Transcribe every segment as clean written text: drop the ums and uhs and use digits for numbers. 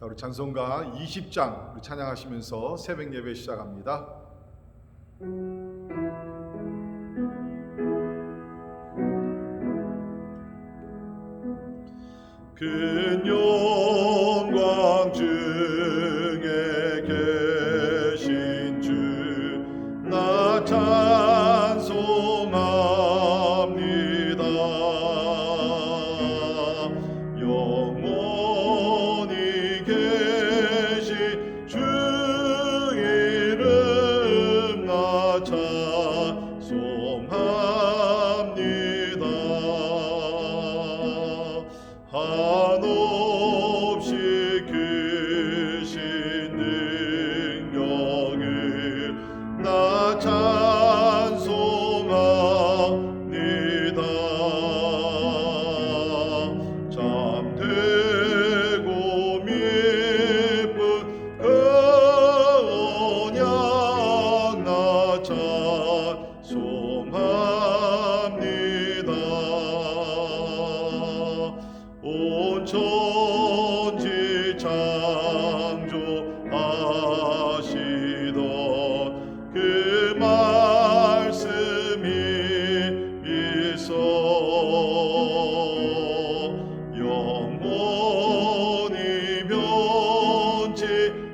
우리 찬송가 20장 우리 찬양하시면서 새벽 예배 시작합니다. 큰 영광 중에 계신 주 나 찬송합니다. 영원히 계신 주 이름 나 찬송합니다. 한없이 크신 능력을 나 찬송합니다. 참되고 미쁜 그 언약 나 찬송합니다. 온 천지 창조하시던 그 말씀이 있어 영원히 변치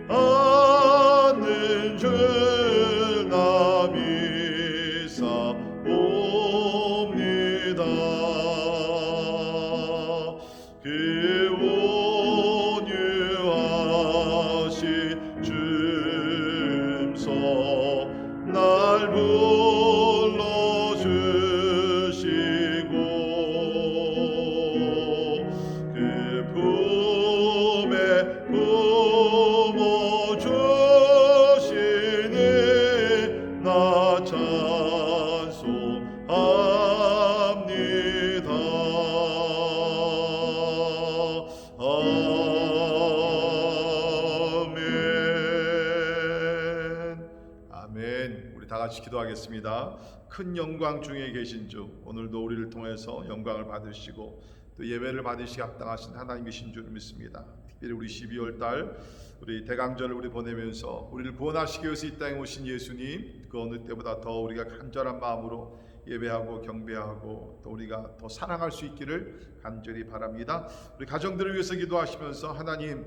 않는 줄 나 믿사옵니다. 그 온유하신 주임서 날 불러주시고 그 품에 품어주시니 나 찬송합니다. 아멘. 우리 다 같이 기도하겠습니다. 큰 영광 중에 계신 주, 오늘도 우리를 통해서 영광을 받으시고 또 예배를 받으시기 합당하신 하나님이신 줄 믿습니다. 특별히 우리 12월 달 우리 대강절을 우리 보내면서 우리를 구원하시기 위해서 이 땅에 오신 예수님, 그 어느 때보다 더 우리가 간절한 마음으로 예배하고 경배하고 또 우리가 더 사랑할 수 있기를 간절히 바랍니다. 우리 가정들을 위해서 기도하시면서 하나님,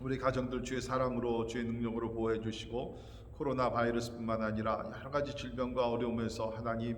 우리 가정들 주의 사랑으로 주의 능력으로 보호해 주시고 코로나 바이러스뿐만 아니라 여러 가지 질병과 어려움에서 하나님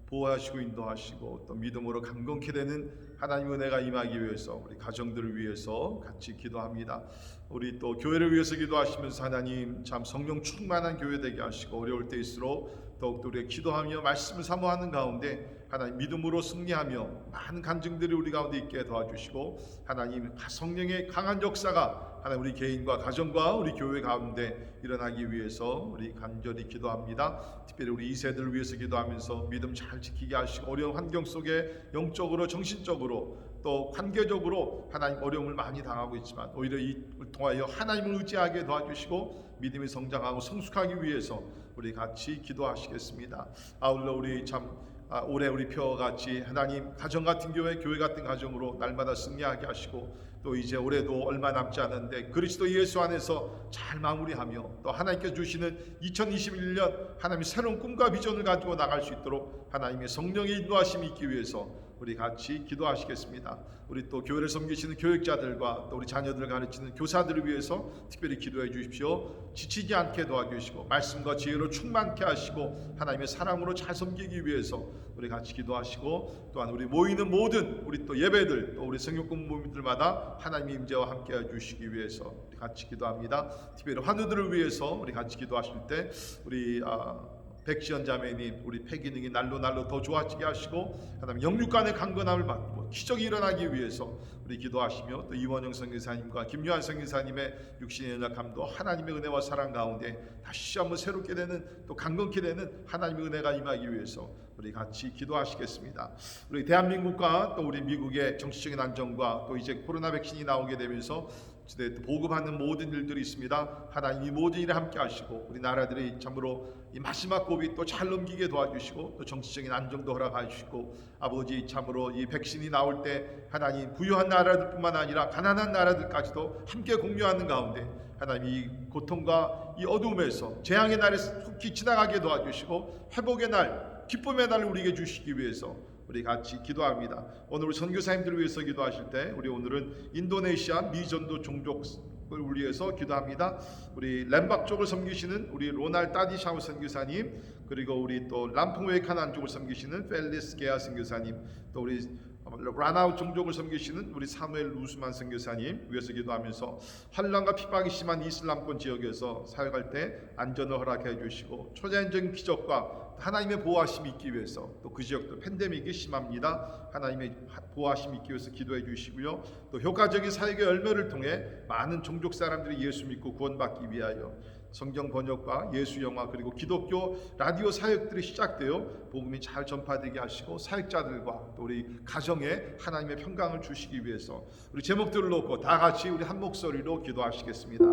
보호하시고 인도하시고 또 믿음으로 강건케 되는 하나님의 은혜가 임하기 위해서 우리 가정들을 위해서 같이 기도합니다. 우리 또 교회를 위해서 기도하시면서 하나님 참 성령 충만한 교회 되게 하시고 어려울 때일수록 더욱더 우리가 기도하며 말씀을 사모하는 가운데 하나님 믿음으로 승리하며 많은 간증들이 우리 가운데 있게 도와주시고 하나님 성령의 강한 역사가 하나님 우리 개인과 가정과 우리 교회 가운데 일어나기 위해서 우리 간절히 기도합니다. 특별히 우리 2세들을 위해서 기도하면서 믿음 잘 지키게 하시고 어려운 환경 속에 영적으로 정신적으로 또 관계적으로 하나님 어려움을 많이 당하고 있지만 오히려 이를 통하여 하나님을 의지하게 도와주시고 믿음이 성장하고 성숙하기 위해서 우리 같이 기도하시겠습니다. 아울러 우리 참 올해 우리 표와 같이 하나님 가정 같은 교회 같은 가정으로 날마다 승리하게 하시고 또 이제 올해도 얼마 남지 않은데 그리스도 예수 안에서 잘 마무리하며 또 하나님께서 주시는 2021년 하나님의 새로운 꿈과 비전을 가지고 나갈 수 있도록 하나님의 성령의 인도하심이 있기 위해서 우리 같이 기도하시겠습니다. 우리 또 교회를 섬기시는 교육자들과 또 우리 자녀들을 가르치는 교사들을 위해서 특별히 기도해 주십시오. 지치지 않게 도와주시고 말씀과 지혜로 충만케 하시고 하나님의 사랑으로 잘 섬기기 위해서 우리 같이 기도하시고 또한 우리 모이는 모든 우리 또 예배들 또 우리 성육군 모임들마다 하나님의 임재와 함께 해주시기 위해서 우리 같이 기도합니다. 특별히 환우들을 위해서 우리 같이 기도하실 때 우리 백지연 자매님 우리 폐기능이 날로 더 좋아지게 하시고 하나님 영육간의 강건함을 받고 기적이 일어나기 위해서 우리 기도하시며 또 이원영 선교사님과 김요한 선교사님의 육신의 연약함도 하나님의 은혜와 사랑 가운데 다시 한번 새롭게 되는 또 강건케 되는 하나님의 은혜가 임하기 위해서 우리 같이 기도하시겠습니다. 우리 대한민국과 또 우리 미국의 정치적인 안정과 또 이제 코로나 백신이 나오게 되면서 시대에 또 보급하는 모든 일들이 있습니다. 하나님 이 모든 일에 함께 하시고 우리 나라들이 참으로 이 마지막 고비 또 잘 넘기게 도와주시고 또 정치적인 안정도 허락하시고 아버지 참으로 이 백신이 나올 때 하나님 부유한 나라들뿐만 아니라 가난한 나라들까지도 함께 공유하는 가운데 하나님 이 고통과 이 어두움에서 재앙의 날에 속히 지나가게 도와주시고 회복의 날 기쁨의 날을 우리에게 주시기 위해서 우리 같이 기도합니다. 오늘 우리 선교사님들을 위해서 기도하실 때 우리 오늘은 인도네시아 미전도 종족을 위해서 기도합니다. 우리 램박 쪽을 섬기시는 우리 로날 따디샤우 선교사님, 그리고 우리 또 람풍웨이 카난 쪽을 섬기시는 펠리스 게아 선교사님, 또 우리 라나우 종족을 섬기시는 우리 사무엘 루스만 선교사님 위해서 기도하면서 환란과 핍박이 심한 이슬람권 지역에서 사역할 때 안전을 허락해 주시고 초자연적인 기적과 하나님의 보호하심이 있기 위해서 또 그 지역도 팬데믹이 심합니다. 하나님의 보호하심이 있기 위해서 기도해 주시고요. 또 효과적인 사역의 열매를 통해 많은 종족 사람들이 예수 믿고 구원받기 위하여 성경 번역과 예수 영화 그리고 기독교 라디오 사역들이 시작되어 복음이 잘 전파되게 하시고 사역자들과 또 우리 가정에 하나님의 평강을 주시기 위해서 우리 제목들을 놓고 다 같이 우리 한 목소리로 기도하시겠습니다.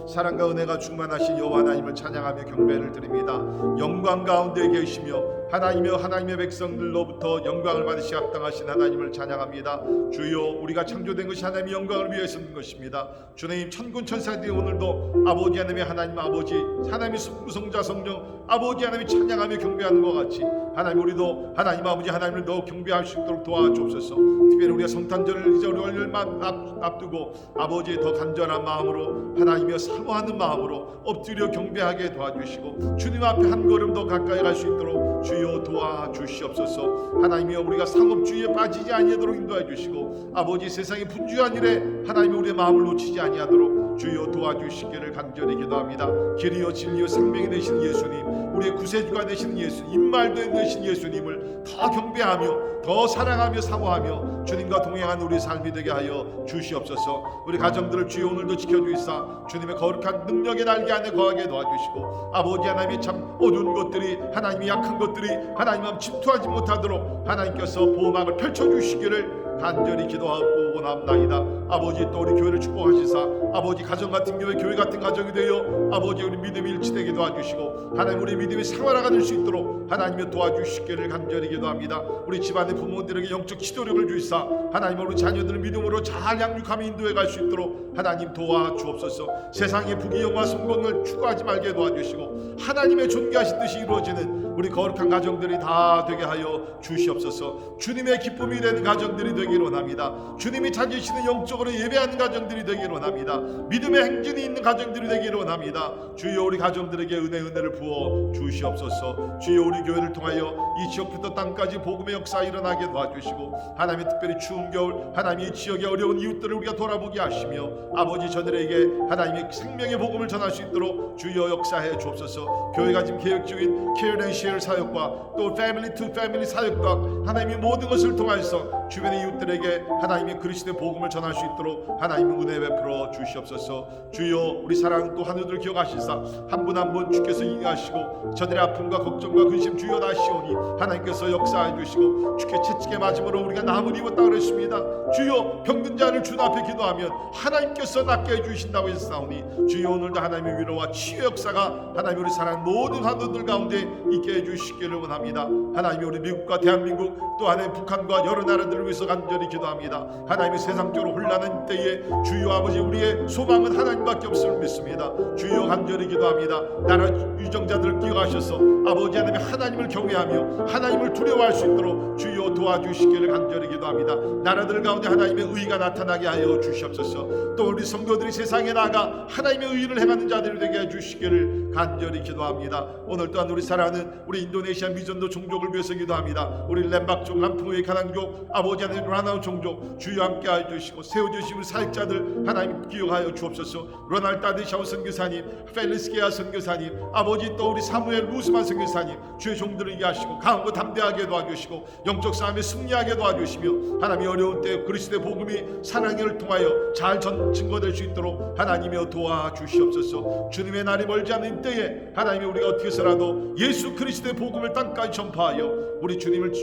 사랑과 은혜가 충만하신 여호와 하나님을 찬양하며 경배를 드립니다. 영광 가운데 계시며 하나님이여 하나님의 백성들로부터 영광을 받으시 합당하신 하나님을 찬양합니다. 주여 우리가 창조된 것이 하나님의 영광을 위해서 있는 것입니다. 주님 천군 천사들이 오늘도 아버지 하나님의 하나님 아버지 하나님의 성부성자 성령 아버지 하나님이 찬양하며 경배하는 것 같이 하나님 우리도 하나님 아버지 하나님을 더 경배할 수 있도록 도와주옵소서. 특별히 우리가 성탄절을 이제 월요일만 앞두고 아버지의 더 간절한 마음으로 하나님이여 사모하는 마음으로 엎드려 경배하게 도와주시고 주님 앞에 한 걸음 더 가까이 갈 수 있도록 주여 도와주시옵소서. 하나님이여 우리가 상업주의에 빠지지 아니하도록 인도해 주시고 아버지 세상의 분주한 일에 하나님이 우리의 마음을 놓치지 아니하도록 주여 도와주시기를 간절히 기도합니다. 길이요 진리요 생명이 되신 예수님, 우리의 구세주가 되신 예수님, 임말도 되신 예수님을 더 경배하며 더 사랑하며 사모하며 주님과 동행하는 우리의 삶이 되게 하여 주시옵소서. 우리 가정들을 주여 오늘도 지켜주시사 주님의 거룩한 능력의 날개 안에 거하게 도와주시고 아버지 하나님이 참 어두운 것들이 하나님이 약한 것들이 하나님 앞 침투하지 못하도록 하나님께서 보호막을 펼쳐주시기를 간절히 기도하고 원합나이다. 아버지 또 우리 교회를 축복하시사 아버지 가정 같은 교회 같은 가정이 되어 아버지 우리 믿음이 일치되게 도와주시고 하나님 우리 믿음이 생활화가 될 수 있도록 하나님의 도와주시기를 간절히 기도합니다. 우리 집안의 부모들에게 영적 지도력을 주시사 하나님 우리 자녀들을 믿음으로 잘 양육하며 인도해 갈 수 있도록 하나님 도와주옵소서. 세상의 부귀영화 성공을 추구하지 말게 도와주시고 하나님의 존귀하신 뜻이 이루어지는 우리 거룩한 가정들이 다 되게 하여 주시옵소서. 주님의 기쁨이 되는 가정들이 되기를 원합니다. 주님이 찾으시는 영적으로 예배하는 가정들이 되기를 원합니다. 믿음의 행진이 있는 가정들이 되기를 원합니다. 주여 우리 가정들에게 은혜를 부어 주시옵소서. 주여 우리 교회를 통하여 이 지역부터 땅까지 복음의 역사 일어나게 도와주시고 하나님의 특별히 추운 겨울 하나님의 이 지역의 어려운 이웃들을 우리가 돌아보게 하시며 아버지 저들에게 하나님의 생명의 복음을 전할 수 있도록 주여 역사해 주옵소서. 교회가 지금 계획 중인 케어앤시엘 사역과 또 패밀리 투 패밀리 사역과 하나님의 모든 것을 통하여서 주변의 이웃들에게 하나님의 그리스도의 복음을 전할 수 있도록 하나님의 은혜 베풀어 주시옵소서. 주여 우리 사랑하는 또 하늘들 기억하시사 한 분 한 분 주께서 인하시고 저들의 아픔과 걱정과 근심 주여 다 시오니 하나님께서 역사해 주시고 주께 채찍에 맞음으로 우리가 남을 입었다 그랬습니다. 주여 병든 자를 주 앞에 기도하면 하나님께서 낫게 해주신다고 했사오니 주여 오늘도 하나님의 위로와 치유 역사가 하나님 우리 사랑하는 모든 하늘들 가운데 있게 해주시기를 원합니다. 하나님이 우리 미국과 대한민국 또 하나님 북한과 여러 나라들을 위해서 간절히 기도합니다. 하나님의 세상적으로 혼란한 때에 주여 아버지 우리의 소망은 하나님밖에 없음을 믿습니다. 주여 간절히 기도합니다. 나라 유정자들을 기억하셔서 아버지 하나님을 경외하며 하나님을 두려워할 수 있도록 주여 도와주시기를 간절히 기도합니다. 나라들 가운데 하나님의 의가 나타나게 하여 주시옵소서. 또 우리 성도들이 세상에 나가 하나님의 의를 행하는 자들이 되게 해주시기를 간절히 기도합니다. 오늘 또한 우리 사랑하는 우리 인도네시아 미전도 종족을 위해서 기도합니다. 우리 렘박족 람풍웨이 카난족 아버지 하나님 라나우 종족 주여 함께 해주시고 세워주신 우리 사역자들 하나님 기억하여 주옵소서. 로날 따디샤우 선교사님 펠리스 게아 선교사님 아버지 또 우리 사무엘 루스만 선교사님 주의 종들을 이해하시고 강하고 담대하게 도와주시고 영적 싸움에 승리하게 도와주시며 하나님이 어려운 때 그리스도의 복음이 사랑을 통하여 잘 증거될 수 있도록 하나님이여 도와주시옵소서. 주님의 날이 멀지 않은 때에 하나님이 우리가 어떻게 해서라도 예수 그리스도의 복음을 땅까지 전파하여 우리 주님을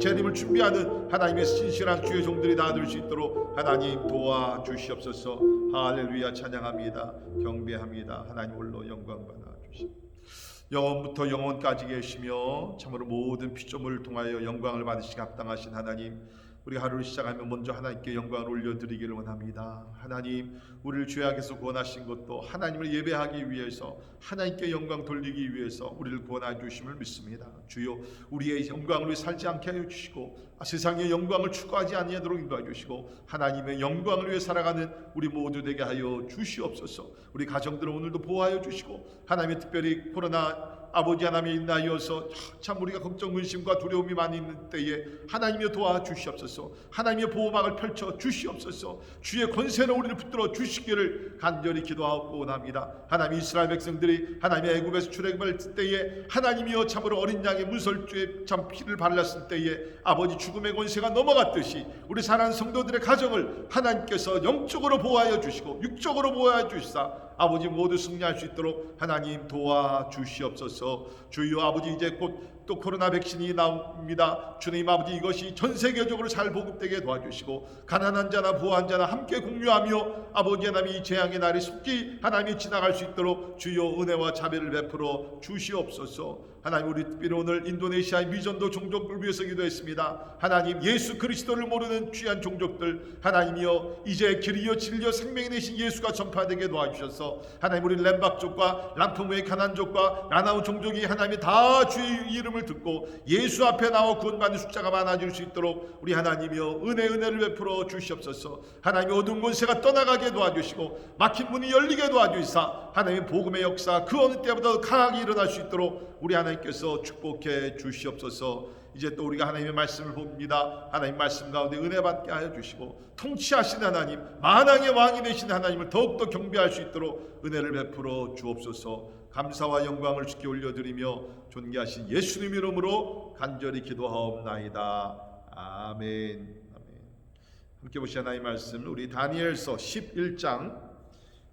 재림을 준비하는 하나님의 신실한 예배할 주의 종들이 다 될 수 있도록 하나님 도와주시옵소서. 할렐루야. 찬양합니다. 경배합니다. 하나님 홀로 영광 받아 주시옵소서. 영원부터 영원까지 계시며 참으로 모든 피조물을 통하여 영광을 받으시기 합당하신 하나님, 우리 하루를 시작하면 먼저 하나님께 영광을 올려드리기를 원합니다. 하나님, 우리를 죄악에서 구원하신 것도 하나님을 예배하기 위해서, 하나님께 영광 돌리기 위해서 우리를 구원해 주심을 믿습니다. 주여, 우리의 영광을 위해 살지 않게 하여 주시고 세상의 영광을 추구하지 아니하도록 인도해 주시고 하나님의 영광을 위해 살아가는 우리 모두 되게 하여 주시옵소서. 우리 가정들을 오늘도 보호하여 주시고 하나님의 특별히 코로나 아버지 하나님이 인하여서 참 우리가 걱정 근심과 두려움이 많이 있는 때에 하나님이 도와주시옵소서. 하나님의 보호막을 펼쳐 주시옵소서. 주의 권세로 우리를 붙들어 주시기를 간절히 기도하고 원합니다. 하나님, 이스라엘 백성들이 하나님의 애굽에서 출애굽할 때에 하나님이여 참으로 어린 양의 문설주에 참 피를 발랐을 때에 아버지 죽음의 권세가 넘어갔듯이 우리 사랑하는 성도들의 가정을 하나님께서 영적으로 보호하여 주시고 육적으로 보호하여 주시사 아버지 모두 승리할 수 있도록 하나님 도와주시옵소서. 주여, 아버지 이제 곧 또 코로나 백신이 나옵니다. 주님 아버지, 이것이 전 세계적으로 잘 보급되게 도와주시고 가난한 자나 부한 자나 함께 공유하며 아버지 하나님 이 재앙의 날이 속히 하나님이 지나갈 수 있도록 주여 은혜와 자비를 베풀어 주시옵소서. 하나님, 우리 특별히 오늘 인도네시아의 미전도 종족을 위해서 기도했습니다. 하나님, 예수 그리스도를 모르는 귀한 종족들 하나님이여 이제 길이여 진리여 생명이 되신 예수가 전파되게 도와주셔서 하나님, 우리 렘박족과 랑통웨이 가난족과 라나우 종족이 하나님이 다 주의 이름을 듣고 예수 앞에 나와 구원받는 숫자가 많아질 수 있도록 우리 하나님이여 은혜를 베풀어 주시옵소서. 하나님, 어두운 권세가 떠나가게 도와주시고 막힌 문이 열리게 도와주시사 하나님 복음의 역사 그 어느 때보다 강하게 일어날 수 있도록 우리 하나님께서 축복해 주시옵소서. 이제 또 우리가 하나님의 말씀을 봅니다. 하나님 말씀 가운데 은혜 받게 하여 주시고 통치하신 하나님, 만왕의 왕이 되신 하나님을 더욱더 경배할 수 있도록 은혜를 베풀어 주옵소서. 감사와 영광을 주께 올려드리며 존귀하신 예수님 이름으로 간절히 기도하옵나이다. 아멘. 함께 보시 하나님의 말씀, 우리 다니엘서 11장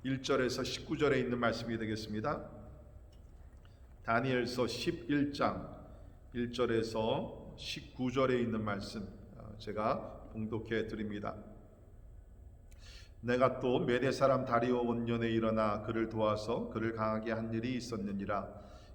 1절에서 19절에 있는 말씀이 되겠습니다. 다니엘서 11장 1절에서 19절에 있는 말씀 제가 봉독해 드립니다. 내가 또 메대 사람 다리오 원년에 일어나 그를 도와서 그를 강하게 한 일이 있었느니라.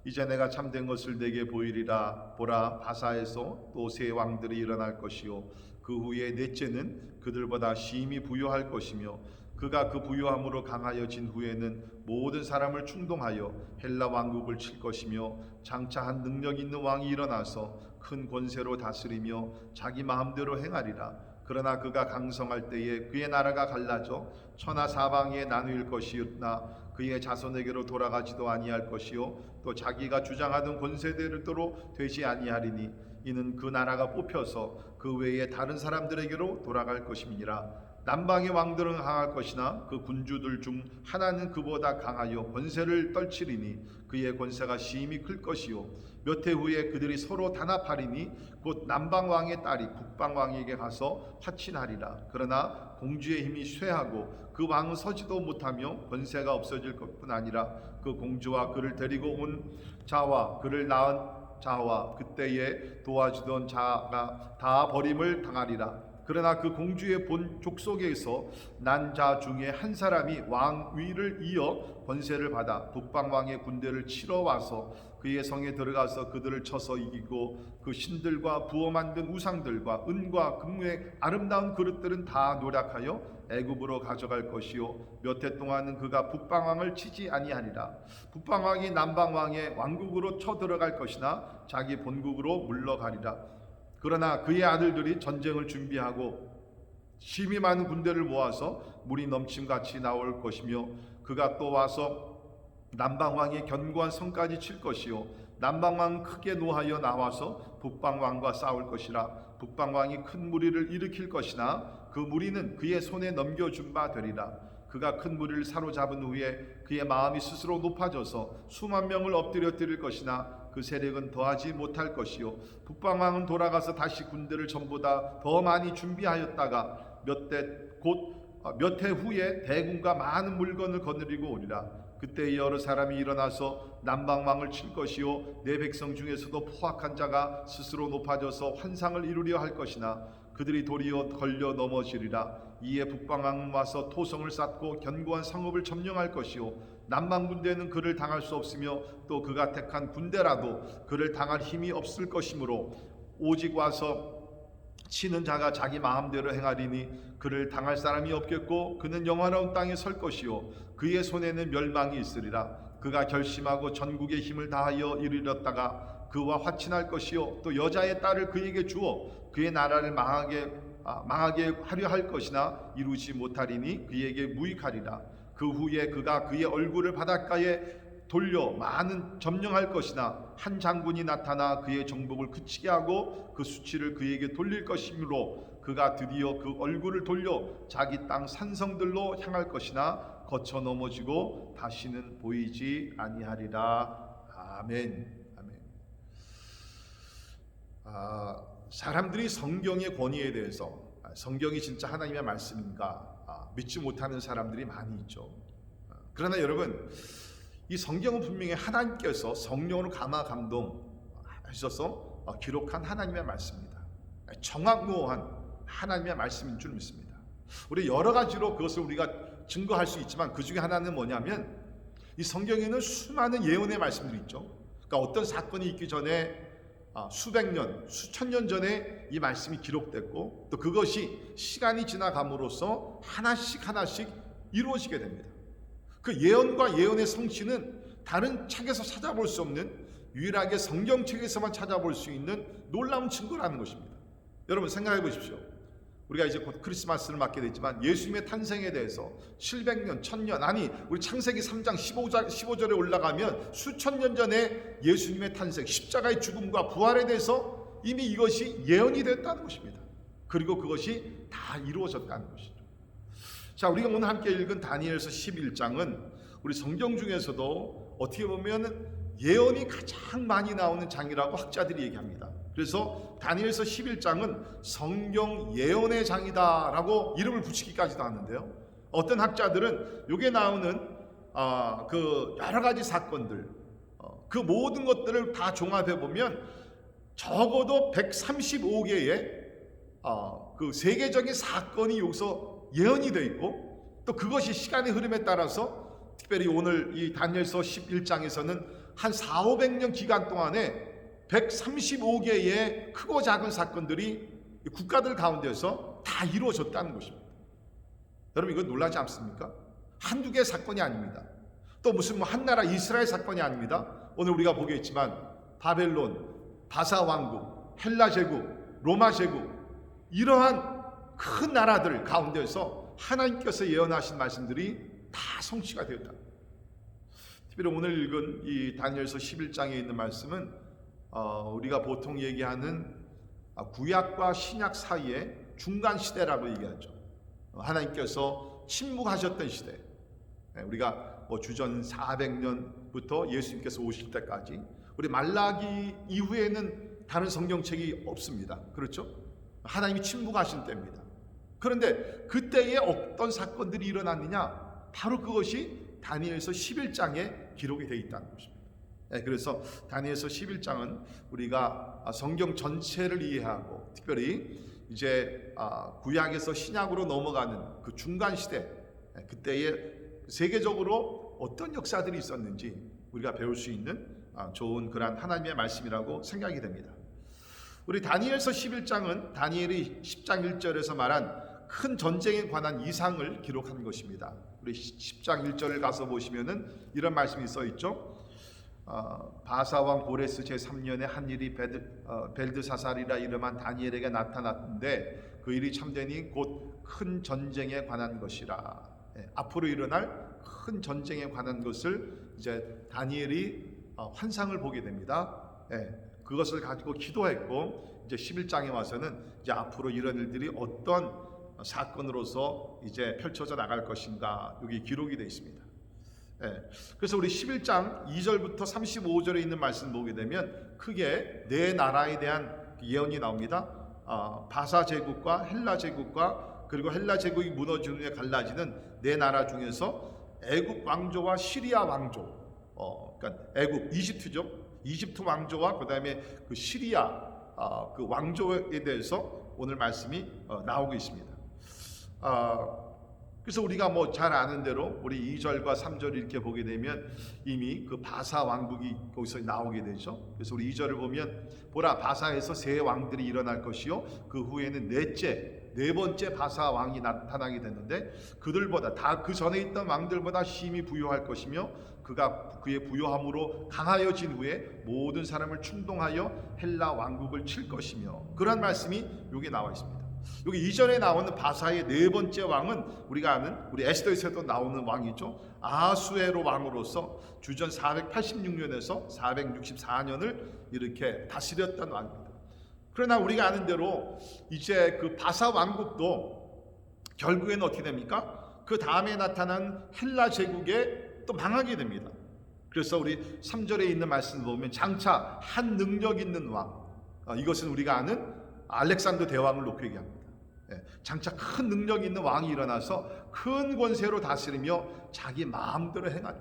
이제 내가 참된 것을 내게 보이리라. 보라, 바사에서 또 세 왕들이 일어날 것이요 그 후에 넷째는 그들보다 심히 부유할 것이며 그가 그 부유함으로 강하여진 후에는 모든 사람을 충동하여 헬라 왕국을 칠 것이며 장차 한 능력 있는 왕이 일어나서 큰 권세로 다스리며 자기 마음대로 행하리라. 그러나 그가 강성할 때에 그의 나라가 갈라져 천하 사방에 나누일 것이었나 그의 자손에게로 돌아가지도 아니할 것이요 또 자기가 주장하던 권세대로 되지 아니하리니 이는 그 나라가 뽑혀서 그 외에 다른 사람들에게로 돌아갈 것임이니라. 남방의 왕들은 강할 것이나 그 군주들 중 하나는 그보다 강하여 권세를 떨치리니 그의 권세가 심히 클 것이요 몇 해 후에 그들이 서로 단합하리니 곧 남방 왕의 딸이 북방 왕에게 가서 화친하리라. 그러나 공주의 힘이 쇠하고 그 왕은 서지도 못하며 권세가 없어질 것뿐 아니라 그 공주와 그를 데리고 온 자와 그를 낳은 자와 그때에 도와주던 자가 다 버림을 당하리라. 그러나 그 공주의 본 족속에서 난 자 중에 한 사람이 왕위를 이어 권세를 받아 북방왕의 군대를 치러 와서 그의 성에 들어가서 그들을 쳐서 이기고 그 신들과 부어 만든 우상들과 은과 금의 아름다운 그릇들은 다 노략하여 애굽으로 가져갈 것이요 몇 해 동안은 그가 북방왕을 치지 아니하리라. 북방왕이 남방왕의 왕국으로 쳐들어갈 것이나 자기 본국으로 물러가리라. 그러나 그의 아들들이 전쟁을 준비하고 심히 많은 군대를 모아서 물이 넘침같이 나올 것이며 그가 또 와서 남방왕의 견고한 성까지 칠 것이요 남방왕은 크게 노하여 나와서 북방왕과 싸울 것이라. 북방왕이 큰 무리를 일으킬 것이나 그 무리는 그의 손에 넘겨준 바 되리라. 그가 큰 무리를 사로잡은 후에 그의 마음이 스스로 높아져서 수만 명을 엎드려 때릴 것이나 그 세력은 더하지 못할 것이요 북방왕은 돌아가서 다시 군대를 전보다 더 많이 준비하였다가 몇 해 후에 대군과 많은 물건을 거느리고 오리라. 그때 여러 사람이 일어나서 남방왕을 칠 것이요 내 백성 중에서도 포악한 자가 스스로 높아져서 환상을 이루려 할 것이나 그들이 도리어 걸려 넘어지리라. 이에 북방왕 와서 토성을 쌓고 견고한 성읍을 점령할 것이요 남방 군대는 그를 당할 수 없으며 또 그가 택한 군대라도 그를 당할 힘이 없을 것이므로 오직 와서 치는 자가 자기 마음대로 행하리니 그를 당할 사람이 없겠고 그는 영화로운 땅에 설 것이요 그의 손에는 멸망이 있으리라. 그가 결심하고 전국의 힘을 다하여 이르렀다가 그와 화친할 것이요 또 여자의 딸을 그에게 주어 그의 나라를 망하게 하려 할 것이나 이루지 못하리니 그에게 무익하리라. 그 후에 그가 그의 얼굴을 바닷가에 돌려 많은 점령할 것이나 한 장군이 나타나 그의 정복을 그치게 하고 그 수치를 그에게 돌릴 것이므로 그가 드디어 그 얼굴을 돌려 자기 땅 산성들로 향할 것이나 거쳐 넘어지고 다시는 보이지 아니하리라. 아멘. 아멘. 사람들이 성경의 권위에 대해서 성경이 진짜 하나님의 말씀인가 믿지 못하는 사람들이 많이 있죠. 그러나 여러분, 이 성경은 분명히 하나님께서 성령으로 감화 감동하셔서 기록한 하나님의 말씀입니다. 정확무한 하나님의 말씀인 줄 믿습니다. 우리 여러 가지로 그것을 우리가 증거할 수 있지만 그 중에 하나는 뭐냐면 이 성경에는 수많은 예언의 말씀들이 있죠. 그러니까 어떤 사건이 있기 전에 수백 년, 수천 년 전에 이 말씀이 기록됐고 또 그것이 시간이 지나감으로써 하나씩 이루어지게 됩니다. 그 예언과 예언의 성취는 다른 책에서 찾아볼 수 없는 유일하게 성경책에서만 찾아볼 수 있는 놀라운 증거라는 것입니다. 여러분 생각해 보십시오. 우리가 이제 곧 크리스마스를 맞게 됐지만 예수님의 탄생에 대해서 700년, 1000년 아니 우리 창세기 3장 15절에 올라가면 수천 년 전에 예수님의 탄생, 십자가의 죽음과 부활에 대해서 이미 이것이 예언이 됐다는 것입니다. 그리고 그것이 다 이루어졌다는 것이죠. 자, 우리가 오늘 함께 읽은 다니엘서 11장은 우리 성경 중에서도 어떻게 보면 예언이 가장 많이 나오는 장이라고 학자들이 얘기합니다. 그래서 다니엘서 11장은 성경 예언의 장이다라고 이름을 붙이기까지도 하는데요. 어떤 학자들은 여기에 나오는 그 여러 가지 사건들, 그 모든 것들을 다 종합해 보면 적어도 135개의 그 세계적인 사건이 여기서 예언이 되어 있고 또 그것이 시간의 흐름에 따라서 특별히 오늘 이 다니엘서 11장에서는 한 400~500년 기간 동안에 135개의 크고 작은 사건들이 국가들 가운데서 다 이루어졌다는 것입니다. 여러분 이거 놀라지 않습니까? 한두 개의 사건이 아닙니다. 또 무슨 한 나라 이스라엘 사건이 아닙니다. 오늘 우리가 보겠지만 바벨론, 바사 왕국, 헬라 제국, 로마 제국 이러한 큰 나라들 가운데서 하나님께서 예언하신 말씀들이 다 성취가 되었다. 특별히 오늘 읽은 이 다니엘서 11장에 있는 말씀은 우리가 보통 얘기하는 구약과 신약 사이의 중간 시대라고 얘기하죠. 하나님께서 침묵하셨던 시대. 우리가 주전 400년부터 예수님께서 오실 때까지 우리 말라기 이후에는 다른 성경책이 없습니다. 그렇죠? 하나님이 침묵하신 때입니다. 그런데 그때에 어떤 사건들이 일어났느냐? 바로 그것이 다니엘서 11장에 기록이 되어 있다는 것입니다. 그래서 다니엘서 11장은 우리가 성경 전체를 이해하고 특별히 이제 구약에서 신약으로 넘어가는 그 중간 시대, 그때에 세계적으로 어떤 역사들이 있었는지 우리가 배울 수 있는 좋은 그런 하나님의 말씀이라고 생각이 됩니다. 우리 다니엘서 11장은 다니엘이 10장 1절에서 말한 큰 전쟁에 관한 이상을 기록한 것입니다. 우리 10장 1절을 가서 보시면은 이런 말씀이 써 있죠. 바사왕 고레스 제3년에 한 일이 벨드사살이라 이름한 다니엘에게 나타났는데 그 일이 참되니 곧 큰 전쟁에 관한 것이라. 앞으로 일어날 큰 전쟁에 관한 것을 이제 다니엘이 환상을 보게 됩니다. 그것을 가지고 기도했고 이제 11장에 와서는 이제 앞으로 이런 일들이 어떤 사건으로서 이제 펼쳐져 나갈 것인가 여기 기록이 되어 있습니다. 그래서 우리 11장 2절부터 35절에 있는 말씀 보게 되면 크게 네 나라에 대한 예언이 나옵니다. 바사 제국과 헬라 제국과 그리고 헬라 제국이 무너지는 후에 갈라지는 네 나라 중에서 애굽 왕조와 시리아 왕조, 그러니까 애굽 이집트죠. 이집트 왕조와 그다음에 그 시리아 그 왕조에 대해서 오늘 말씀이 나오고 있습니다. 그래서 우리가 뭐 잘 아는 대로 우리 2절과 3절을 이렇게 보게 되면 이미 그 바사 왕국이 거기서 나오게 되죠. 그래서 우리 2절을 보면 보라 바사에서 세 왕들이 일어날 것이요 그 후에는 네 번째 바사 왕이 나타나게 되는데 그들보다 다 그 전에 있던 왕들보다 힘이 부요할 것이며 그가 그의 부요함으로 강하여진 후에 모든 사람을 충동하여 헬라 왕국을 칠 것이며 그런 말씀이 여기 나와 있습니다. 여기 2절에 나오는 바사의 네 번째 왕은 우리가 아는 우리 에스더에서도 나오는 왕이죠. 아하수에로 왕으로서 주전 486년에서 464년을 이렇게 다스렸던 왕입니다. 그러나 우리가 아는 대로 이제 그 바사 왕국도 결국에는 어떻게 됩니까? 그 다음에 나타난 헬라 제국에 또 망하게 됩니다. 그래서 우리 3절에 있는 말씀을 보면 장차 한 능력 있는 왕, 이것은 우리가 아는 알렉산더 대왕을 놓고 얘기합니다. 장차 큰 능력 있는 왕이 일어나서 큰 권세로 다스리며 자기 마음대로 행하는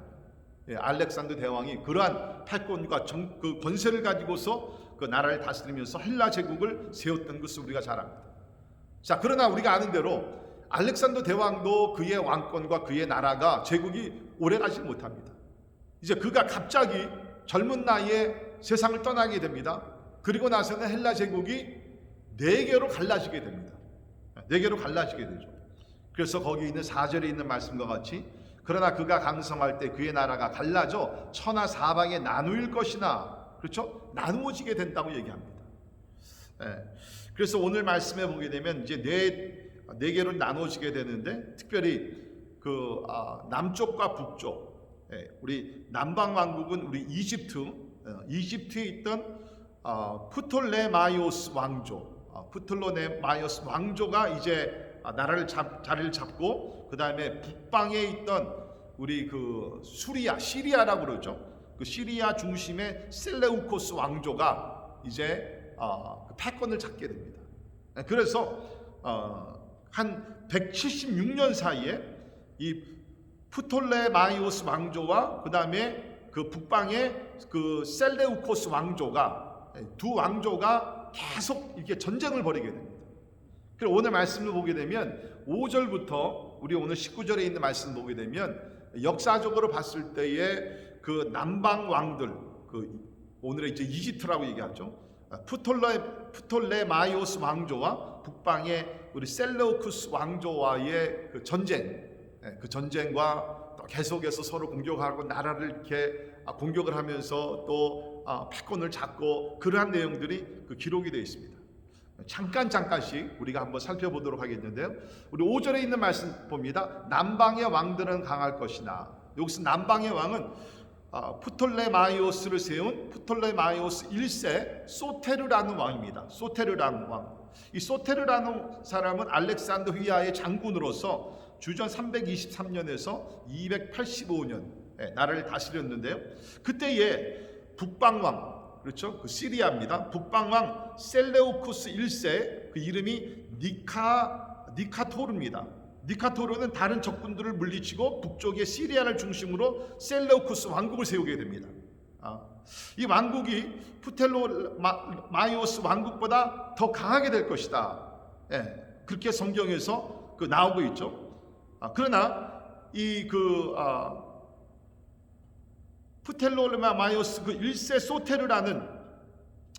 알렉산더 대왕이 그러한 패권과 그 권세를 가지고서 그 나라를 다스리면서 헬라 제국을 세웠던 것을 우리가 잘 압니다. 자, 그러나 우리가 아는 대로 알렉산더 대왕도 그의 왕권과 그의 나라가 제국이 오래가지 못합니다. 이제 그가 갑자기 젊은 나이에 세상을 떠나게 됩니다. 그리고 나서는 헬라 제국이 4개로 갈라지게 됩니다. 4개로 갈라지게 되죠. 그래서 거기 있는 4절에 있는 말씀과 같이 그러나 그가 강성할 때 그의 나라가 갈라져 천하 사방에 나누일 것이나, 그렇죠? 나누어지게 된다고 얘기합니다. 그래서 오늘 말씀에 보게 되면 이제 네 개로 나누어지게 되는데 특별히 그 남쪽과 북쪽, 우리 남방 왕국은 우리 이집트에 있던 프톨레마이오스 왕조, 프톨레마이오스 왕조가 이제 나라를 자리를 잡고 그 다음에 북방에 있던 우리 그 시리아라고 그러죠. 그 시리아 중심의 셀레우코스 왕조가 이제 그 패권을 잡게 됩니다. 그래서 한 176년 사이에 이 프톨레마이오스 왕조와 그 다음에 그 북방의 그 셀레우코스 왕조가 두 왕조가 계속 이렇게 전쟁을 벌이게 됩니다. 그리고 오늘 말씀을 보게 되면 5절부터 우리 오늘 19절에 있는 말씀을 보게 되면 역사적으로 봤을 때의 그 남방 왕들, 그 오늘의 이제 이집트라고 얘기하죠. 프톨레마이오스 왕조와 북방의 우리 셀레우코스 왕조와의 그 전쟁, 그 전쟁과 또 계속해서 서로 공격하고 나라를 이렇게 공격을 하면서 또 패권을 잡고 그러한 내용들이 그 기록이 되어 있습니다. 잠깐씩 우리가 한번 살펴보도록 하겠는데요. 우리 5절에 있는 말씀 봅니다. 남방의 왕들은 강할 것이나, 여기서 남방의 왕은 프톨레마이오스를 세운 프톨레마이오스 1세 소테르라는 왕입니다. 소테르라는 왕. 이 소테르라는 사람은 알렉산더 휘하의 장군으로서 주전 323년에서 285년 나라를 다스렸는데요. 그때에 북방왕, 그렇죠? 그 시리아입니다. 북방왕 셀레우코스 1세, 그 이름이 니카토르입니다. 니카토르는 다른 적군들을 물리치고 북쪽의 시리아를 중심으로 셀레우코스 왕국을 세우게 됩니다. 이 왕국이 프톨레마이오스 왕국보다 더 강하게 될 것이다. 그렇게 성경에서 나오고 있죠. 그러나 이 프톨레마이오스 그 1세 소테르라는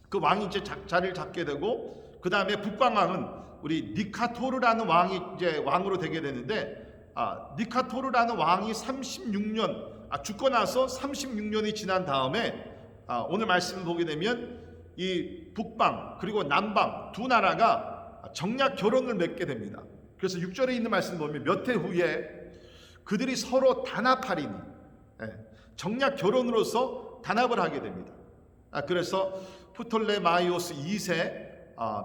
그 왕이 이제 자리를 잡게 되고, 그 다음에 북방왕은 우리 니카토르라는 왕이 이제 왕으로 되게 되는데, 니카토르라는 왕이 36년 죽고 나서 36년이 지난 다음에 오늘 말씀을 보게 되면 이 북방 그리고 남방 두 나라가 정략 결혼을 맺게 됩니다. 그래서 6절에 있는 말씀을 보면 몇 해 후에 그들이 서로 단합하리니, 정략 결혼으로서 단합을 하게 됩니다. 그래서 프톨레마이오스 2세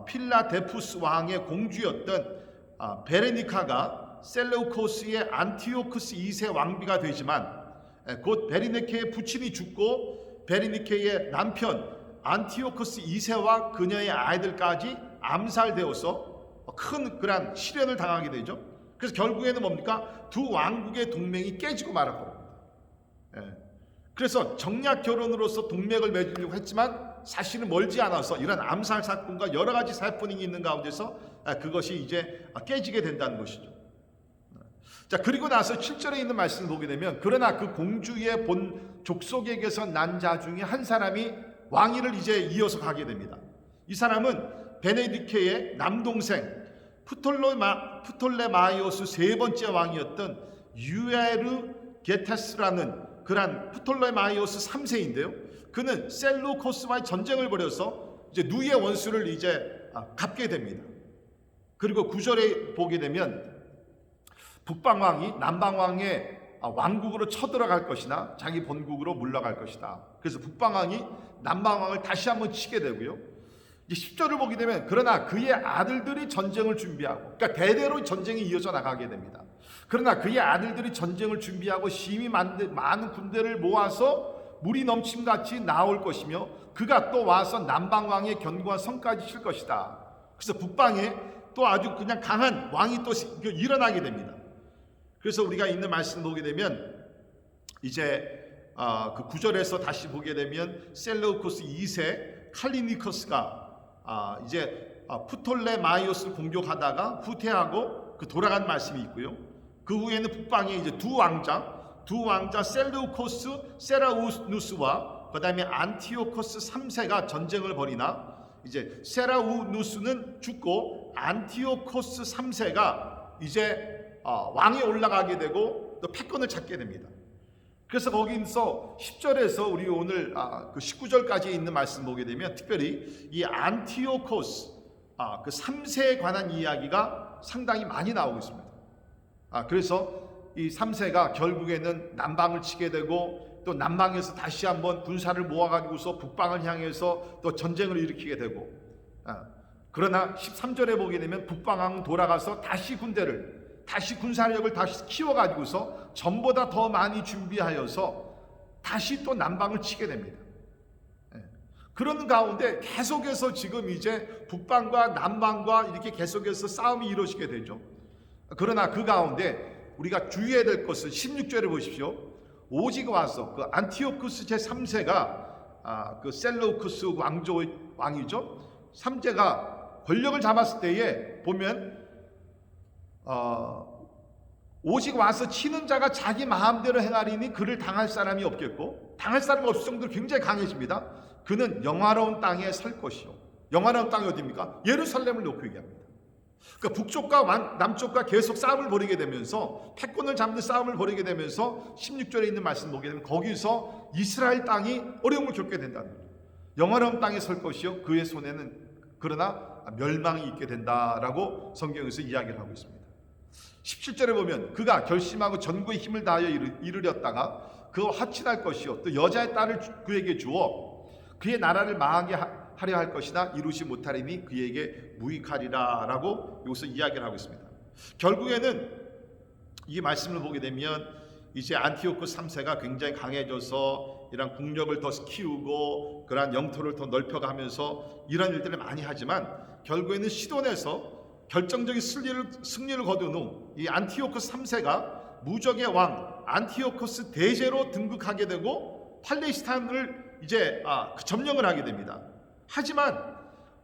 필라데푸스 왕의 공주였던 베레니카가 셀레우코스의 안티오쿠스 2세 왕비가 되지만, 곧 베르니케의 부친이 죽고 베르니케의 남편 안티오쿠스 2세와 그녀의 아이들까지 암살되어서 큰 그런 시련을 당하게 되죠. 그래서 결국에는 뭡니까? 두 왕국의 동맹이 깨지고 말아버립니다. 그래서 정략 결혼으로서 동맹을 맺으려고 했지만 사실은 멀지 않아서 이런 암살 사건과 여러 가지 살포닝이 있는 가운데서 그것이 이제 깨지게 된다는 것이죠. 자, 그리고 나서 7절에 있는 말씀을 보게 되면 그러나 그 공주의 본 족속에게서 난 자 중에 한 사람이 왕위를 이제 이어서 가게 됩니다. 이 사람은 베네디케의 남동생 프톨레마이오스 세 번째 왕이었던 유에르게테스라는 그런 프톨레마이오스 3세인데요. 그는 셀루코스와의 전쟁을 벌여서 이제 누이의 원수를 이제 갚게 됩니다. 그리고 9절에 보게 되면 북방왕이 남방왕의 왕국으로 쳐들어갈 것이나 자기 본국으로 물러갈 것이다. 그래서 북방왕이 남방왕을 다시 한번 치게 되고요. 이제 10절을 보게 되면 그러나 그의 아들들이 전쟁을 준비하고, 그러니까 대대로 전쟁이 이어져 나가게 됩니다. 그러나 그의 아들들이 전쟁을 준비하고 심히 많은 군대를 모아서 물이 넘침같이 나올 것이며 그가 또 와서 남방왕의 견고한 성까지 칠 것이다. 그래서 북방에 또 아주 그냥 강한 왕이 또 일어나게 됩니다. 그래서 우리가 있는 말씀 보게 되면 이제 그 9절에서 다시 보게 되면 셀루코스 2세 칼리니커스가 이제 프톨레마이오스를 공격하다가 후퇴하고 그 돌아간 말씀이 있고요. 그 후에는 북방에 이제 두 왕자 셀루코스 세라우누스와 그 다음에 안티오코스 3세가 전쟁을 벌이나 이제 세라우누스는 죽고 안티오코스 3세가 이제 왕에 올라가게 되고 또 패권을 찾게 됩니다. 그래서 거기서 10절에서 우리 오늘 그 19절까지 있는 말씀 보게 되면 특별히 이 안티오코스 그 3세에 관한 이야기가 상당히 많이 나오고 있습니다. 그래서 이 3세가 결국에는 남방을 치게 되고 또 남방에서 다시 한번 군사를 모아가지고서 북방을 향해서 또 전쟁을 일으키게 되고 그러나 13절에 보게 되면 북방왕은 돌아가서 다시 군사력을 다시 키워가지고서 전보다 더 많이 준비하여서 다시 또 남방을 치게 됩니다. 그런 가운데 계속해서 지금 이제 북방과 남방과 이렇게 계속해서 싸움이 이루어지게 되죠. 그러나 그 가운데 우리가 주의해야 될 것은 16절에 보십시오. 오직 와서 그 안티오쿠스 제3세가 그 셀루쿠스 왕이죠. 3세가 권력을 잡았을 때에 보면 오직 와서 치는 자가 자기 마음대로 행하리니 그를 당할 사람이 없겠고, 당할 사람이 없을 정도로 굉장히 강해집니다. 그는 영화로운 땅에 설 것이요. 영화로운 땅이 어디입니까? 예루살렘을 놓고 얘기합니다. 그러니까 북쪽과 남쪽과 계속 싸움을 벌이게 되면서 패권을 잡는 싸움을 벌이게 되면서 16절에 있는 말씀 보게 되면 거기서 이스라엘 땅이 어려움을 겪게 된다는 거예요. 영화로운 땅에 설 것이요 그의 손에는 그러나 멸망이 있게 된다라고 성경에서 이야기를 하고 있습니다. 17절에 보면 그가 결심하고 전구의 힘을 다하여 이르렸다가 그와 화친할 것이요 또 여자의 딸을 그에게 주어 그의 나라를 망하게 하려 할 것이나 이루지 못하리니 그에게 무익하리라 라고 여기서 이야기를 하고 있습니다. 결국에는 이 말씀을 보게 되면 이제 안티오코스 3세가 굉장히 강해져서 이런 국력을 더 키우고 그러한 영토를 더 넓혀가면서 이런 일들을 많이 하지만 결국에는 시돈에서 결정적인 승리를 거둔 후 이 안티오코스 3세가 무적의 왕 안티오코스 대제로 등극하게 되고 팔레스타인을 이제 점령을 하게 됩니다. 하지만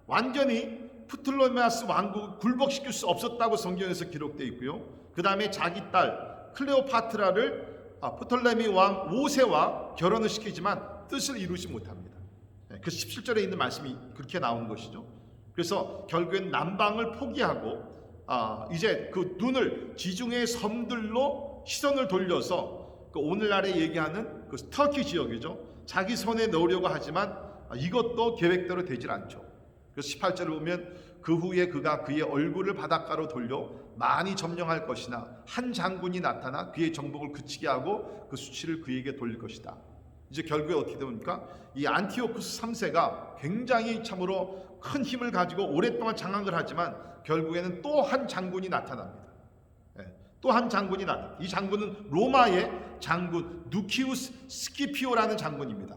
완전히 프톨레마이오스 왕국을 굴복시킬 수 없었다고 성경에서 기록되어 있고요. 그 다음에 자기 딸 클레오파트라를 프톨레미 왕 5세와 결혼을 시키지만 뜻을 이루지 못합니다. 그 17절에 있는 말씀이 그렇게 나오는 것이죠. 그래서 결국엔 남방을 포기하고 이제 그 눈을 지중해 섬들로 시선을 돌려서 그 오늘날에 얘기하는 그 터키 지역이죠. 자기 손에 넣으려고 하지만 이것도 계획대로 되질 않죠. 그래서 18절을 보면 그 후에 그가 그의 얼굴을 바닷가로 돌려 많이 점령할 것이나 한 장군이 나타나 그의 정복을 그치게 하고 그 수치를 그에게 돌릴 것이다. 이제 결국에 어떻게 됩니까? 이 안티오쿠스 3세가 굉장히 참으로 큰 힘을 가지고 오랫동안 장악을 하지만 결국에는 또 한 장군이 나타납니다. 또 한 장군이 나타납니다. 이 장군은 로마의 장군 누키우스 스키피오라는 장군입니다.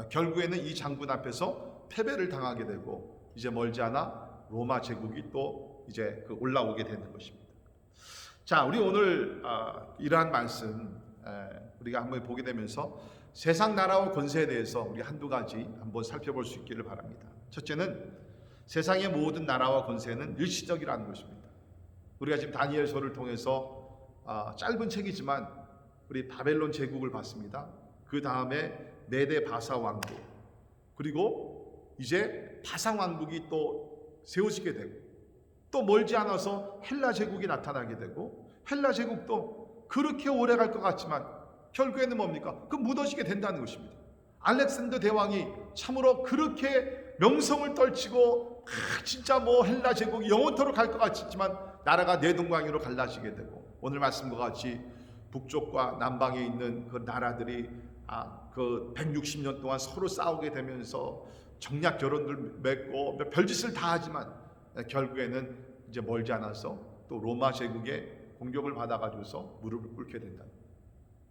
결국에는 이 장군 앞에서 패배를 당하게 되고 이제 멀지 않아 로마 제국이 또 이제 올라오게 되는 것입니다. 자, 우리 오늘 이러한 말씀 우리가 한번 보게 되면서 세상 나라와 권세에 대해서 우리 한두 가지 한번 살펴볼 수 있기를 바랍니다. 첫째는 세상의 모든 나라와 권세는 일시적이라는 것입니다. 우리가 지금 다니엘서를 통해서 짧은 책이지만 우리 바벨론 제국을 봤습니다. 그 다음에 메데 바사 왕국, 그리고 이제 바상 왕국이 또 세워지게 되고, 또 멀지 않아서 헬라 제국이 나타나게 되고, 헬라 제국도 그렇게 오래 갈 것 같지만 결국에는 뭡니까? 그 무너지게 된다는 것입니다. 알렉산더 대왕이 참으로 그렇게 명성을 떨치고 진짜 뭐 헬라 제국이 영원토록 갈 것 같지만 나라가 내동강으로 갈라지게 되고, 오늘 말씀과 같이 북쪽과 남방에 있는 그 나라들이 그 160년 동안 서로 싸우게 되면서 정략 결혼들 맺고 별짓을 다 하지만 결국에는 이제 멀지 않아서 또 로마 제국의 공격을 받아가지고서 무릎을 꿇게 된다.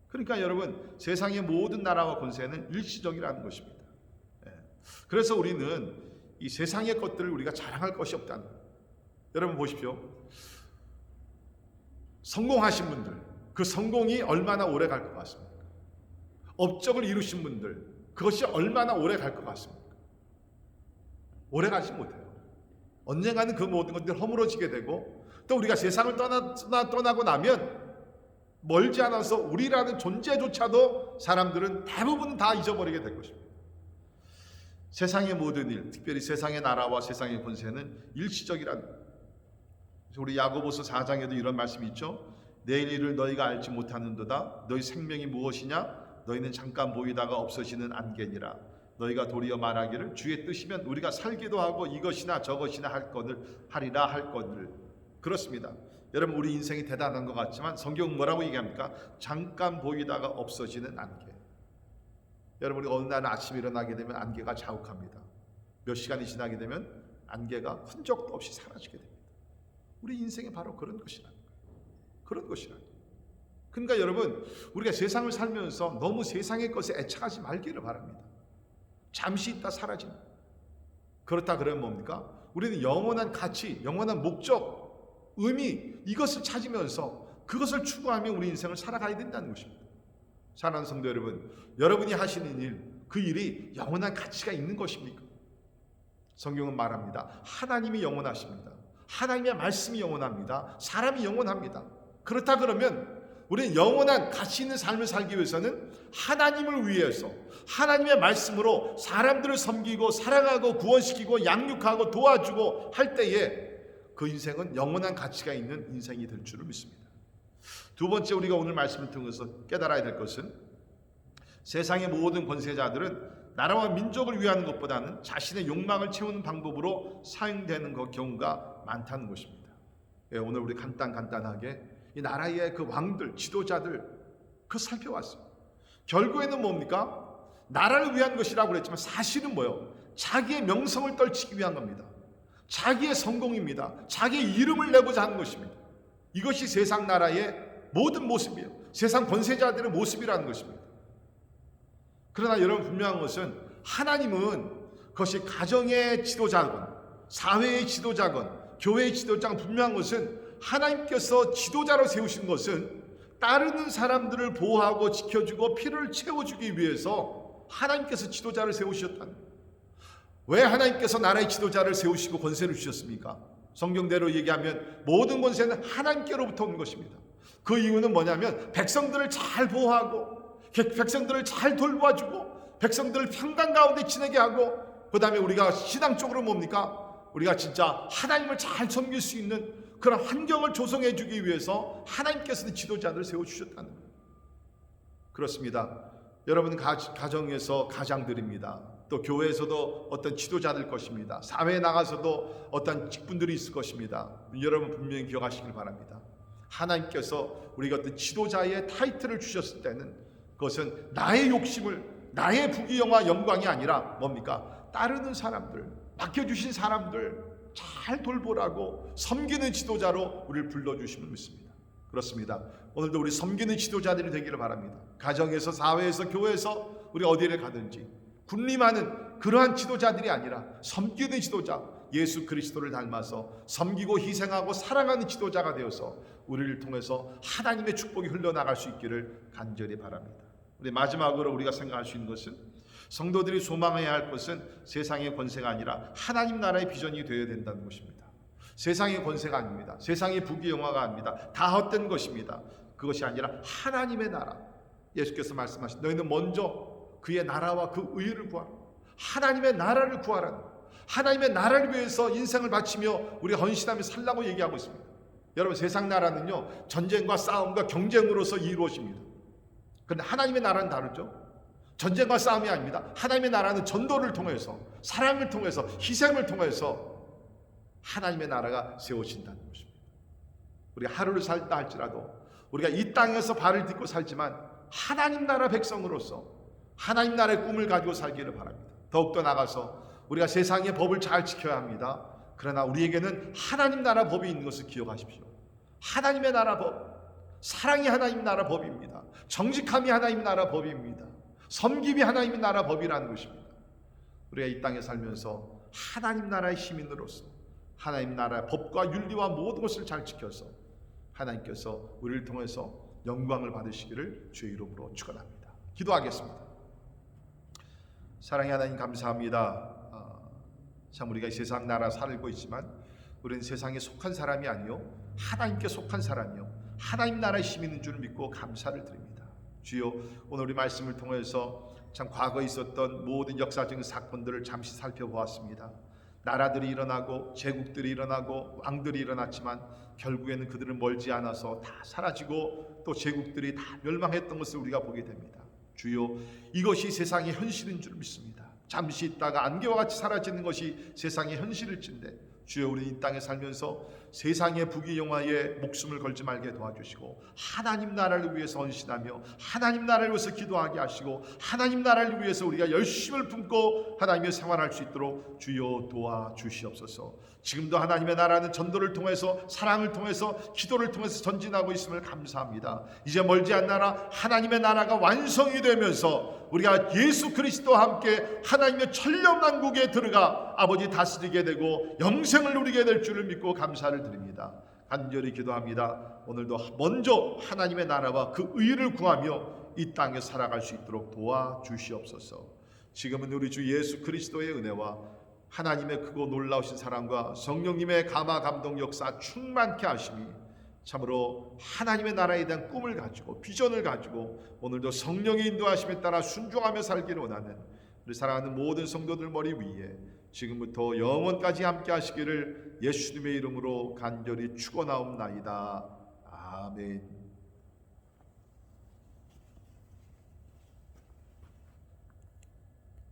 그러니까 여러분, 세상의 모든 나라와 권세는 일시적이라는 것입니다. 그래서 우리는 이 세상의 것들을 우리가 자랑할 것이 없다는 거예요. 여러분 보십시오. 성공하신 분들, 그 성공이 얼마나 오래 갈 것 같습니까? 업적을 이루신 분들, 그것이 얼마나 오래 갈 것 같습니까? 오래 가지 못해요. 언젠가는 그 모든 것들이 허물어지게 되고, 또 우리가 세상을 떠나고 나면 멀지 않아서 우리라는 존재조차도 사람들은 대부분 다 잊어버리게 될 것입니다. 세상의 모든 일, 특별히 세상의 나라와 세상의 권세는 일시적이라는 거예요. 우리 야고보서 4장에도 이런 말씀이 있죠. 내일 일을 너희가 알지 못하는도다. 너희 생명이 무엇이냐? 너희는 잠깐 보이다가 없어지는 안개니라. 너희가 도리어 말하기를 주의 뜻이면 우리가 살기도 하고 이것이나 저것이나 하리라 할 거늘. 그렇습니다. 여러분, 우리 인생이 대단한 것 같지만 성경은 뭐라고 얘기합니까? 잠깐 보이다가 없어지는 안개. 여러분, 우리 어느 날 아침에 일어나게 되면 안개가 자욱합니다. 몇 시간이 지나게 되면 안개가 흔적도 없이 사라지게 됩니다. 우리 인생이 바로 그런 것이라는 거예요. 그런 것이라는 거예요. 그러니까 여러분, 우리가 세상을 살면서 너무 세상의 것에 애착하지 말기를 바랍니다. 잠시 있다 사라집니다. 그렇다 그러면 뭡니까? 우리는 영원한 가치, 영원한 목적, 의미, 이것을 찾으면서 그것을 추구하며 우리 인생을 살아가야 된다는 것입니다. 사랑하는 성도 여러분, 여러분이 하시는 일, 그 일이 영원한 가치가 있는 것입니까? 성경은 말합니다. 하나님이 영원하십니다. 하나님의 말씀이 영원합니다. 사람이 영원합니다. 그렇다 그러면 우리는 영원한 가치 있는 삶을 살기 위해서는 하나님을 위해서 하나님의 말씀으로 사람들을 섬기고 사랑하고 구원시키고 양육하고 도와주고 할 때에 그 인생은 영원한 가치가 있는 인생이 될 줄을 믿습니다. 두 번째, 우리가 오늘 말씀을 통해서 깨달아야 될 것은 세상의 모든 권세자들은 나라와 민족을 위하는 것보다는 자신의 욕망을 채우는 방법으로 사용되는 경우가 많다는 것입니다. 오늘 우리 간단하게 이 나라의 그 왕들, 지도자들 그 살펴봤어요. 결국에는 뭡니까? 나라를 위한 것이라고 그랬지만 사실은 뭐예요? 자기의 명성을 떨치기 위한 겁니다. 자기의 성공입니다. 자기의 이름을 내고자 하는 것입니다. 이것이 세상 나라의 모든 모습이에요. 세상 권세자들의 모습이라는 것입니다. 그러나 여러분, 분명한 것은 하나님은 그것이 가정의 지도자건 사회의 지도자건 교회의 지도자건 분명한 것은 하나님께서 지도자로 세우신 것은 따르는 사람들을 보호하고 지켜주고 피를 채워주기 위해서 하나님께서 지도자를 세우셨다는 거예요. 왜 하나님께서 나라의 지도자를 세우시고 권세를 주셨습니까? 성경대로 얘기하면 모든 권세는 하나님께로부터 온 것입니다. 그 이유는 뭐냐면 백성들을 잘 보호하고 백성들을 잘 돌봐주고 백성들을 평강 가운데 지내게 하고, 그 다음에 우리가 신앙적으로 뭡니까? 우리가 진짜 하나님을 잘 섬길 수 있는 그런 환경을 조성해 주기 위해서 하나님께서는 지도자들을 세워주셨다는 거예요. 그렇습니다. 여러분, 가정에서 가장들입니다. 또 교회에서도 어떤 지도자들 것입니다. 사회에 나가서도 어떤 직분들이 있을 것입니다. 여러분 분명히 기억하시길 바랍니다. 하나님께서 우리가 어떤 지도자의 타이틀을 주셨을 때는 그것은 나의 욕심을, 나의 부귀영화 영광이 아니라 뭡니까? 따르는 사람들, 맡겨주신 사람들 잘 돌보라고 섬기는 지도자로 우리를 불러주심을 믿습니다. 그렇습니다. 오늘도 우리 섬기는 지도자들이 되기를 바랍니다. 가정에서, 사회에서, 교회에서 우리 어디를 가든지 군림하는 그러한 지도자들이 아니라 섬기는 지도자, 예수 그리스도를 닮아서 섬기고 희생하고 사랑하는 지도자가 되어서 우리를 통해서 하나님의 축복이 흘러나갈 수 있기를 간절히 바랍니다. 우리 마지막으로 우리가 생각할 수 있는 것은 성도들이 소망해야 할 것은 세상의 권세가 아니라 하나님 나라의 비전이 되어야 된다는 것입니다. 세상의 권세가 아닙니다. 세상의 부귀영화가 아닙니다. 다 헛된 것입니다. 그것이 아니라 하나님의 나라. 예수께서 말씀하신 너희는 먼저 그의 나라와 그 의를 구하라. 하나님의 나라를 구하라. 하나님의 나라를 위해서 인생을 바치며 우리가 헌신하며 살라고 얘기하고 있습니다. 여러분, 세상 나라는요 전쟁과 싸움과 경쟁으로서 이루어집니다. 그런데 하나님의 나라는 다르죠. 전쟁과 싸움이 아닙니다. 하나님의 나라는 전도를 통해서, 사랑을 통해서, 희생을 통해서 하나님의 나라가 세워진다는 것입니다. 우리가 하루를 살다 할지라도 우리가 이 땅에서 발을 딛고 살지만 하나님 나라 백성으로서 하나님 나라의 꿈을 가지고 살기를 바랍니다. 더욱더 나가서 우리가 세상의 법을 잘 지켜야 합니다. 그러나 우리에게는 하나님 나라 법이 있는 것을 기억하십시오. 하나님의 나라 법, 사랑이 하나님 나라 법입니다. 정직함이 하나님 나라 법입니다. 섬김이 하나님 나라 법이라는 것입니다. 우리가 이 땅에 살면서 하나님 나라의 시민으로서 하나님 나라의 법과 윤리와 모든 것을 잘 지켜서 하나님께서 우리를 통해서 영광을 받으시기를 주의 이름으로 축원합니다. 기도하겠습니다. 사랑의 하나님, 감사합니다. 참 우리가 이 세상 나라 살고 있지만 우리는 세상에 속한 사람이 아니요 하나님께 속한 사람이요 하나님 나라의 시민인 줄 믿고 감사를 드립니다. 주여, 오늘 우리 말씀을 통해서 참 과거에 있었던 모든 역사적인 사건들을 잠시 살펴보았습니다. 나라들이 일어나고 제국들이 일어나고 왕들이 일어났지만 결국에는 그들은 멀지 않아서 다 사라지고 또 제국들이 다 멸망했던 것을 우리가 보게 됩니다. 주여, 이것이 세상의 현실인 줄 믿습니다. 잠시 있다가 안개와 같이 사라지는 것이 세상의 현실일진데 주여, 우리 이 땅에 살면서 세상의 부귀영화에 목숨을 걸지 말게 도와주시고 하나님 나라를 위해서 헌신하며 하나님 나라를 위해서 기도하게 하시고 하나님 나라를 위해서 우리가 열심을 품고 하나님의 생활할 수 있도록 주여 도와주시옵소서. 지금도 하나님의 나라는 전도를 통해서 사랑을 통해서 기도를 통해서 전진하고 있음을 감사합니다. 이제 멀지 않나라 하나님의 나라가 완성이 되면서 우리가 예수 그리스도와 함께 하나님의 천년왕국에 들어가 아버지 다스리게 되고 영생을 누리게 될 줄을 믿고 감사를 드립니다. 간절히 기도합니다. 오늘도 먼저 하나님의 나라와 그 의를 구하며 이 땅에 살아갈 수 있도록 도와주시옵소서. 지금은 우리 주 예수 그리스도의 은혜와 하나님의 크고 놀라우신 사랑과 성령님의 감화 감동 역사 충만케 하심이 참으로 하나님의 나라에 대한 꿈을 가지고 비전을 가지고 오늘도 성령의 인도하심에 따라 순종하며 살기를 원하는 우리 사랑하는 모든 성도들 머리 위에 지금부터 영원까지 함께 하시기를 예수님의 이름으로 간절히 축원하옵나이다. 아멘.